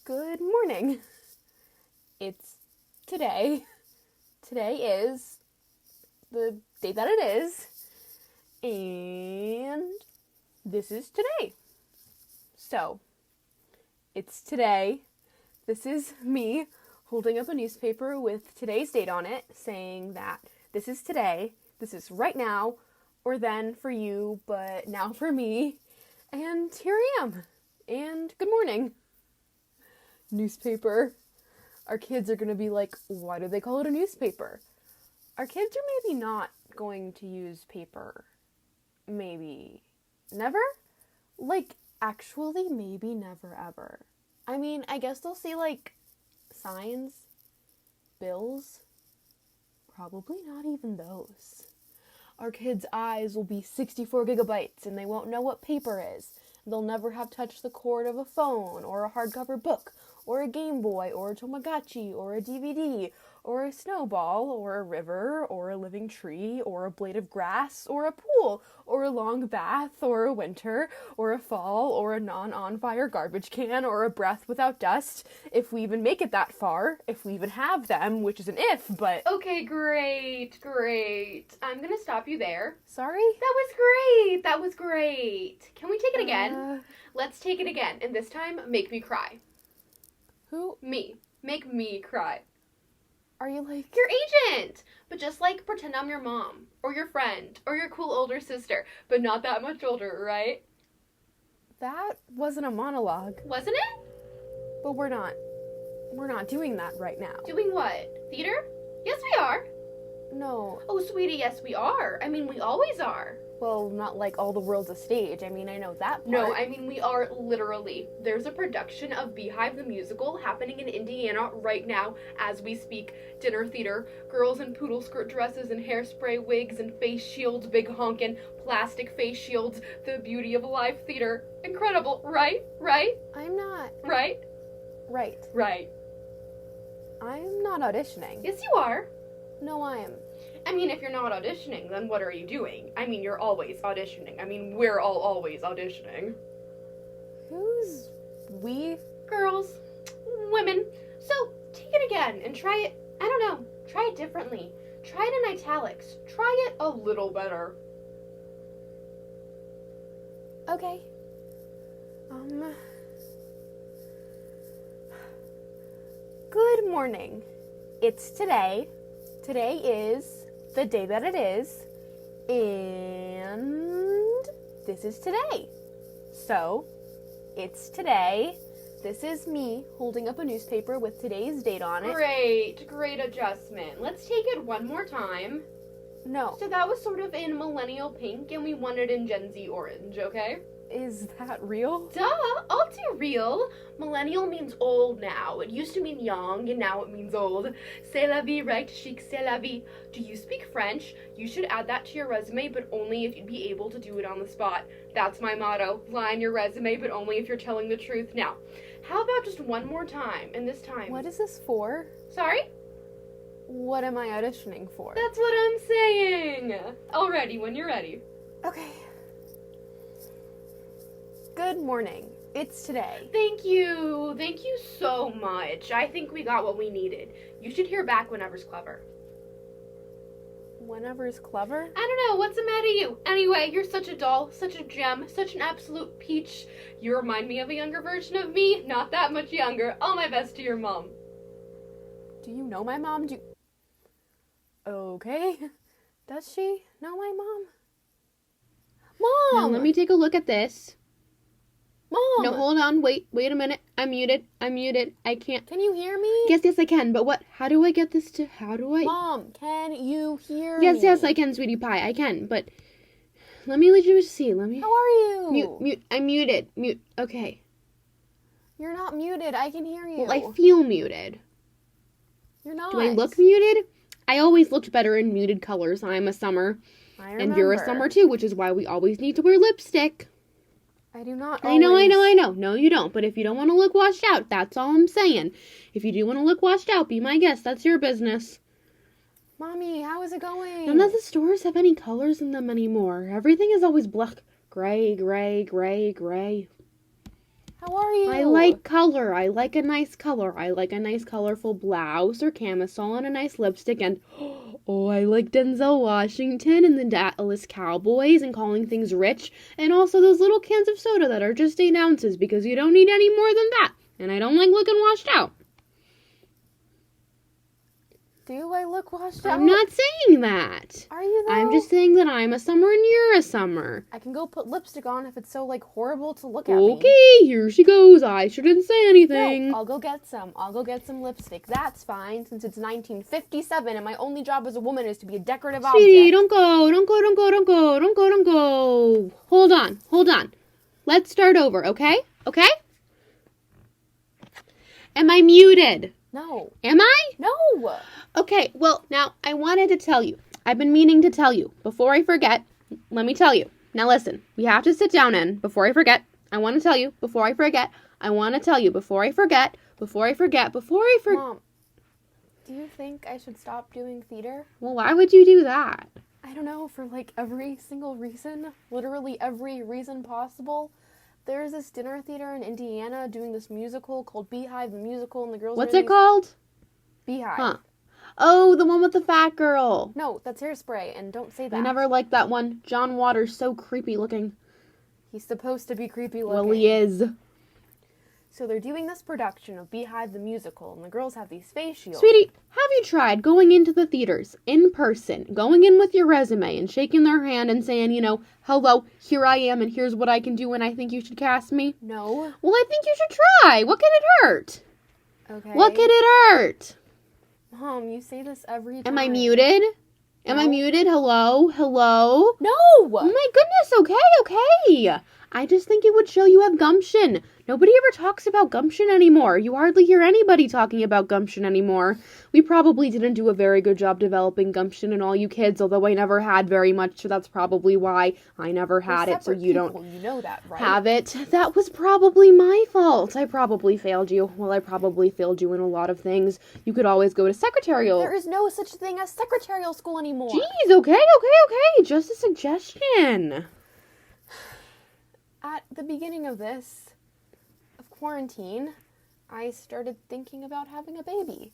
Good morning. It's today. Today is the day that it is. And this is today. So, it's today. This is me holding up a newspaper with today's date on it, saying that this is today, this is right now, or then for you, but now for me. And here I am. And good morning. Newspaper. Our kids are going to be like, why do they call it a newspaper? Our kids are maybe not going to use paper. Maybe never? Like, actually, maybe never ever. I mean, I guess they'll see, like, signs, bills. Probably not even those. Our kids' eyes will be 64 gigabytes and they won't know what paper is. They'll never have touched the cord of a phone or a hardcover book or a Game Boy or a Tamagotchi or a DVD or a snowball or a river or a living tree or a blade of grass or a pool or a long bath or a winter or a fall or a non-on-fire garbage can or a breath without dust, if we even make it that far, if we even have them, which is an if, but... Okay, great. I'm gonna stop you there. Sorry? That was great. Can we take it again? Let's take it again, and this time, make me cry. Who? Me. Make me cry. Are you like... Your agent! But just like pretend I'm your mom, or your friend, or your cool older sister, but not that much older, right? That wasn't a monologue. Wasn't it? But we're not doing that right now. Doing what? Theater? Yes, we are. No. Oh, sweetie, yes, we are. I mean, we always are. Well, not like all the world's a stage. I mean, I know that part. No, I mean, we are literally. There's a production of Beehive the Musical happening in Indiana right now as we speak. Dinner theater, girls in poodle skirt dresses and hairspray wigs and face shields, big honkin' plastic face shields. The beauty of live theater. Incredible, right? I'm not. Right? Right. I'm not auditioning. Yes, you are. No, I am. I mean, if you're not auditioning, then what are you doing? I mean, you're always auditioning. I mean, we're all always auditioning. Who's we? Girls. Women. So, take it again and try it, I don't know, try it differently. Try it in italics. Try it a little better. Okay. Good morning. It's today. Today is the day that it is, and this is today. So, it's today. This is me holding up a newspaper with today's date on it. Great adjustment. Let's take it one more time. No. So that was sort of in millennial pink, and we want it in Gen Z orange, okay? Is that real? Duh, I'll do real. Millennial means old now. It used to mean young, and now it means old. C'est la vie, right, chic, c'est la vie. Do you speak French? You should add that to your resume, but only if you'd be able to do it on the spot. That's my motto. Lie in your resume, but only if you're telling the truth. Now, how about just one more time, and this time... What is this for? Sorry? What am I auditioning for? That's what I'm saying. Already, when you're ready. Okay. Good morning. It's today. Thank you so much. I think we got what we needed. You should hear back whenever's clever. Whenever's clever? I don't know, what's the matter with you? Anyway, you're such a doll, such a gem, such an absolute peach. You remind me of a younger version of me, not that much younger. All my best to your mom. Do you know my mom? Okay. Does she know my mom? Mom! Now let me take a look at this. Mom! No, hold on. Wait a minute. I'm muted. I can't. Can you hear me? Yes, I can. But what? How do I get this to... Mom, can you hear me? Yes, I can, sweetie pie. I can, but... Let me just see. How are you? Mute. I'm muted. Mute. Okay. You're not muted. I can hear you. Well, I feel muted. You're not. Do I look muted? I always looked better in muted colors. I'm a summer. I remember. And you're a summer, too, which is why we always need to wear lipstick. I do not I know. No, you don't. But if you don't want to look washed out, that's all I'm saying. If you do want to look washed out, be my guest. That's your business. Mommy, how is it going? None of the stores have any colors in them anymore. Everything is always black. Gray. How are you? I like color. I like a nice color. I like a nice colorful blouse or camisole and a nice lipstick. And, oh, I like Denzel Washington and the Dallas Cowboys and calling things rich. And also those little cans of soda that are just 8 ounces because you don't need any more than that. And I don't like looking washed out. Do I look washed out? I'm not saying that. Are you though? I'm just saying that I'm a summer and you're a summer. I can go put lipstick on if it's so, like, horrible to look at Okay, me. here she goes. I shouldn't say anything. No, I'll go get some. I'll go get some lipstick. That's fine, since it's 1957 and my only job as a woman is to be a decorative Sweetie, object. don't go. Hold on. Let's start over, okay? Okay? Am I muted? No. Am I? No! Okay, well, now, I wanted to tell you. I've been meaning to tell you. Before I forget, let me tell you. Now listen, we have to sit down and, before I forget, I want to tell you. Before I forget, I want to tell you. Before I forget. Mom, do you think I should stop doing theater? Well, why would you do that? I don't know, for like every single reason. Literally every reason possible. There's this dinner theater in Indiana doing this musical called Beehive the Musical, and the girls What's are it called? Beehive. Huh. Oh, the one with the fat girl. No, that's Hairspray, and don't say that. I never liked that one. John Waters, so creepy looking. He's supposed to be creepy looking. Well, he is. So they're doing this production of Beehive the Musical, and the girls have these face shields. Sweetie, have you tried going into the theaters in person, going in with your resume and shaking their hand and saying, you know, hello, here I am and here's what I can do and I think you should cast me? No. Well, I think you should try. What can it hurt? Okay. What can it hurt? Mom, you say this every time. Am I muted? Am I No. muted? Hello? No! Oh my goodness, okay. I just think it would show you have gumption. Nobody ever talks about gumption anymore. You hardly hear anybody talking about gumption anymore. We probably didn't do a very good job developing gumption in all you kids, although I never had very much, so that's probably why I never had it, so you don't You know that, right? have it. That was probably my fault. I probably failed you. Well, I probably failed you in a lot of things. You could always go to secretarial. There is no such thing as secretarial school anymore. Jeez, okay. Just a suggestion. At the beginning of quarantine, I started thinking about having a baby.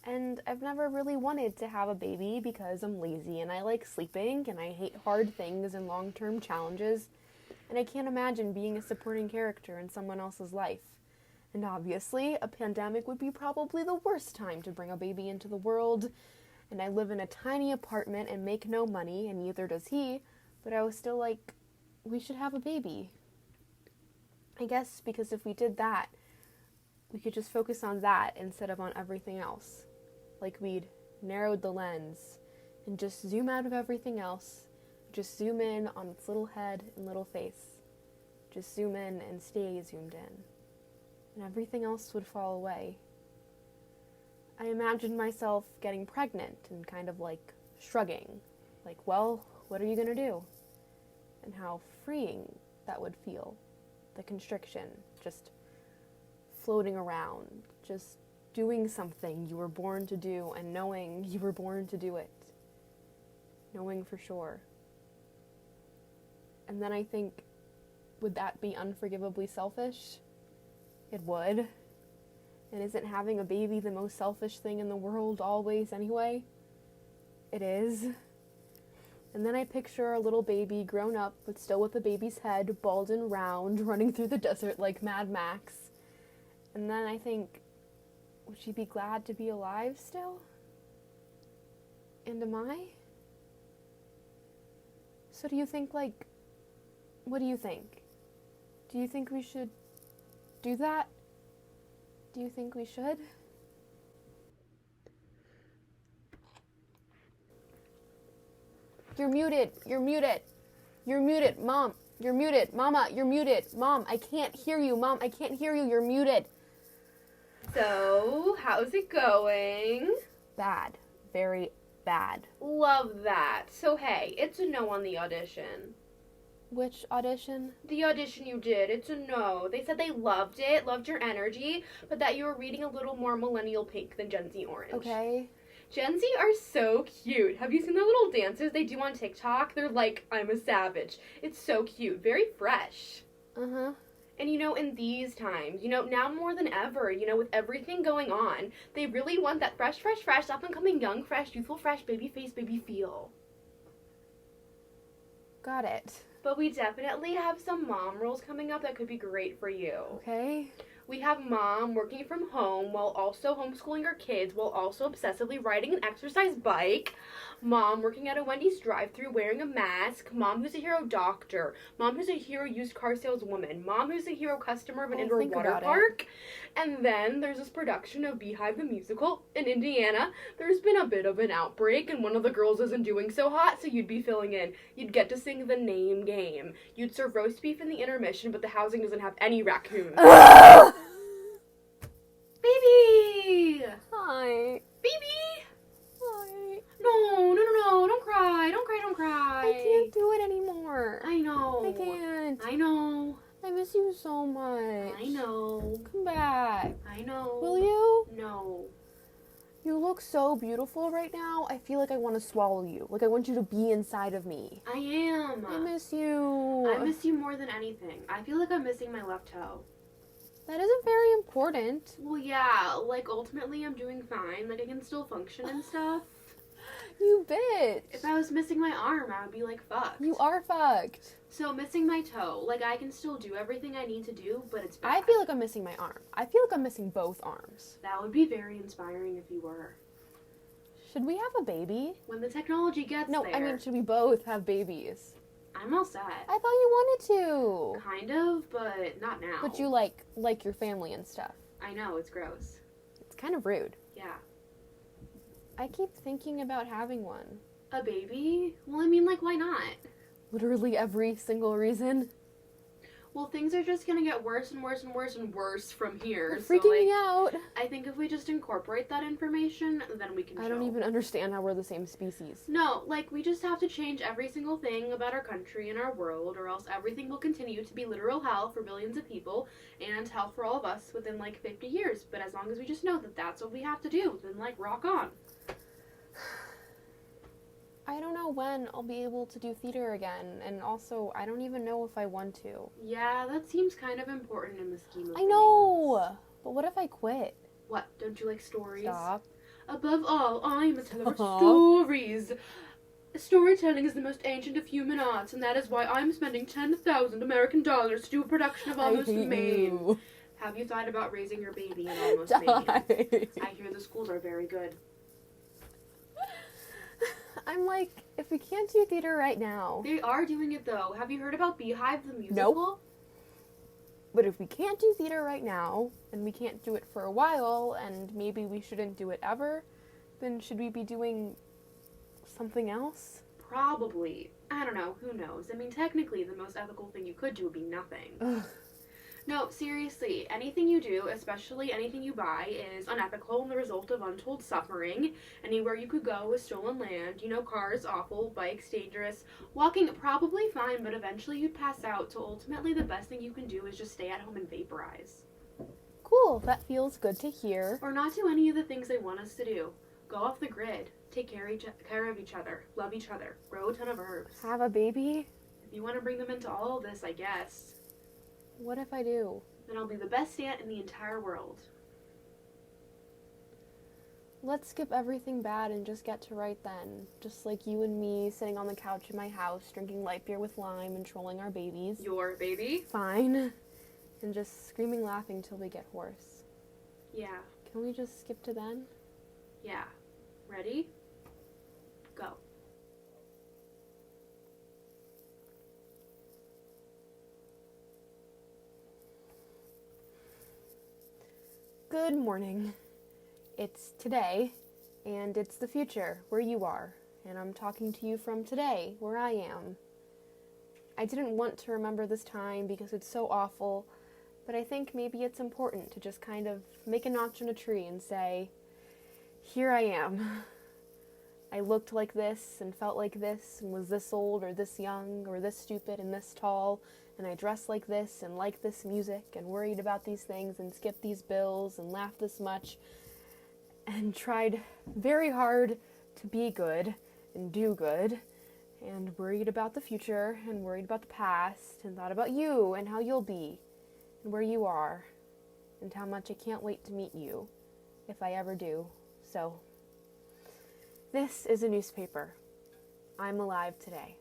And I've never really wanted to have a baby because I'm lazy and I like sleeping and I hate hard things and long-term challenges. And I can't imagine being a supporting character in someone else's life. And obviously, a pandemic would be probably the worst time to bring a baby into the world. And I live in a tiny apartment and make no money, and neither does he. But I was still like, we should have a baby. I guess because if we did that, we could just focus on that instead of on everything else. Like we'd narrowed the lens and just zoom out of everything else. Just zoom in on its little head and little face. Just zoom in and stay zoomed in. And everything else would fall away. I imagined myself getting pregnant and kind of like shrugging. Like, well, what are you gonna do? And how freeing that would feel. The constriction, just floating around, just doing something you were born to do and knowing you were born to do it. Knowing for sure. And then I think, would that be unforgivably selfish? It would. And isn't having a baby the most selfish thing in the world always anyway? It is. And then I picture a little baby grown up, but still with a baby's head, bald and round, running through the desert like Mad Max. And then I think, would she be glad to be alive still? And am I? So do you think, like, what do you think? Do you think we should do that? Do you think we should? You're muted. Mom, you're muted. Mama, you're muted. Mom, I can't hear you. Mom, I can't hear you. You're muted. So, how's it going? Bad. Very bad. Love that. So, hey, it's a no on the audition. Which audition? The audition you did, it's a no. They said they loved it, loved your energy, but that you were reading a little more millennial pink than Gen Z orange. Okay. Gen Z are so cute. Have you seen the little dances they do on TikTok? They're like, I'm a savage. It's so cute. Very fresh. Uh-huh. And, in these times, now more than ever, with everything going on, they really want that fresh, up-and-coming, young, fresh, youthful, fresh, baby face, baby feel. Got it. But we definitely have some mom roles coming up that could be great for you. Okay. We have mom working from home while also homeschooling her kids while also obsessively riding an exercise bike. Mom working at a Wendy's drive-thru wearing a mask. Mom who's a hero doctor. Mom who's a hero used car saleswoman. Mom who's a hero customer of an indoor water park. And then there's this production of Beehive the Musical in Indiana. There's been a bit of an outbreak and one of the girls isn't doing so hot, so you'd be filling in. You'd get to sing the name game. You'd serve roast beef in the intermission, but the housing doesn't have any raccoons. Baby! Hi. Baby! Hi. No, don't cry. Don't cry. I can't do it anymore. I know. I can't. I know. I miss you so much. I know. Come back. I know. Will you? No. You look so beautiful right now. I feel like I want to swallow you. Like I want you to be inside of me. I am. I miss you. I miss you more than anything. I feel like I'm missing my left toe. That isn't very important. Well, yeah, like ultimately I'm doing fine. Like I can still function and stuff. You bitch. If I was missing my arm, I would be like fucked. You are fucked. So missing my toe, like I can still do everything I need to do, but it's bad. I feel like I'm missing my arm. I feel like I'm missing both arms. That would be very inspiring if you were. Should we have a baby? When the technology gets No, there. I mean, should we both have babies? I'm all set. I thought you wanted to. Kind of, but not now. But you like your family and stuff. I know, it's gross. It's kind of rude. Yeah. I keep thinking about having one. A baby? Well, I mean, like, why not? Literally every single reason. Well, things are just gonna get worse and worse and worse and worse from here. You're freaking me out. I think if we just incorporate that information, then we can I don't chill. even understand how we're the same species. No, like, we just have to change every single thing about our country and our world, or else everything will continue to be literal hell for billions of people, and hell for all of us within, like, 50 years. But as long as we just know that that's what we have to do, then, like, rock on. I don't know when I'll be able to do theater again, and also, I don't even know if I want to. Yeah, that seems kind of important in the scheme of I things. know! But what if I quit? What, don't you like stories? Stop. Above all, I'm a teller of Stop. stories. Storytelling is the most ancient of human arts, and that is why I'm spending 10,000 American dollars to do a production of Almost Maine. You. Have you thought about raising your baby in Almost Maine? Die. I hear the schools are very good. I'm like, if we can't do theater right now. They are doing it, though. Have you heard about Beehive the Musical? Nope. But if we can't do theater right now, and we can't do it for a while, and maybe we shouldn't do it ever, then should we be doing something else? Probably. I don't know. Who knows? I mean, technically, the most ethical thing you could do would be nothing. Ugh. No, seriously, anything you do, especially anything you buy, is unethical and the result of untold suffering. Anywhere you could go is stolen land. Cars, awful, bikes, dangerous. Walking, probably fine, but eventually you'd pass out, so ultimately the best thing you can do is just stay at home and vaporize. Cool, that feels good to hear. Or not do any of the things they want us to do. Go off the grid. Take care of each other. Love each other. Grow a ton of herbs. Have a baby? If you want to bring them into all of this, I guess. What if I do? Then I'll be the best aunt in the entire world. Let's skip everything bad and just get to right then. Just like you and me sitting on the couch in my house, drinking light beer with lime and trolling our babies. Your baby? Fine. And just screaming, laughing till we get hoarse. Yeah. Can we just skip to then? Yeah. Ready? Go. Good morning. It's today, and it's the future, where you are. And I'm talking to you from today, where I am. I didn't want to remember this time because it's so awful, but I think maybe it's important to just kind of make a notch in a tree and say, here I am. I looked like this and felt like this and was this old or this young or this stupid and this tall, and I dressed like this and liked this music and worried about these things and skipped these bills and laughed this much and tried very hard to be good and do good and worried about the future and worried about the past and thought about you and how you'll be and where you are, and how much I can't wait to meet you, if I ever do. So, this is a newspaper. I'm alive today.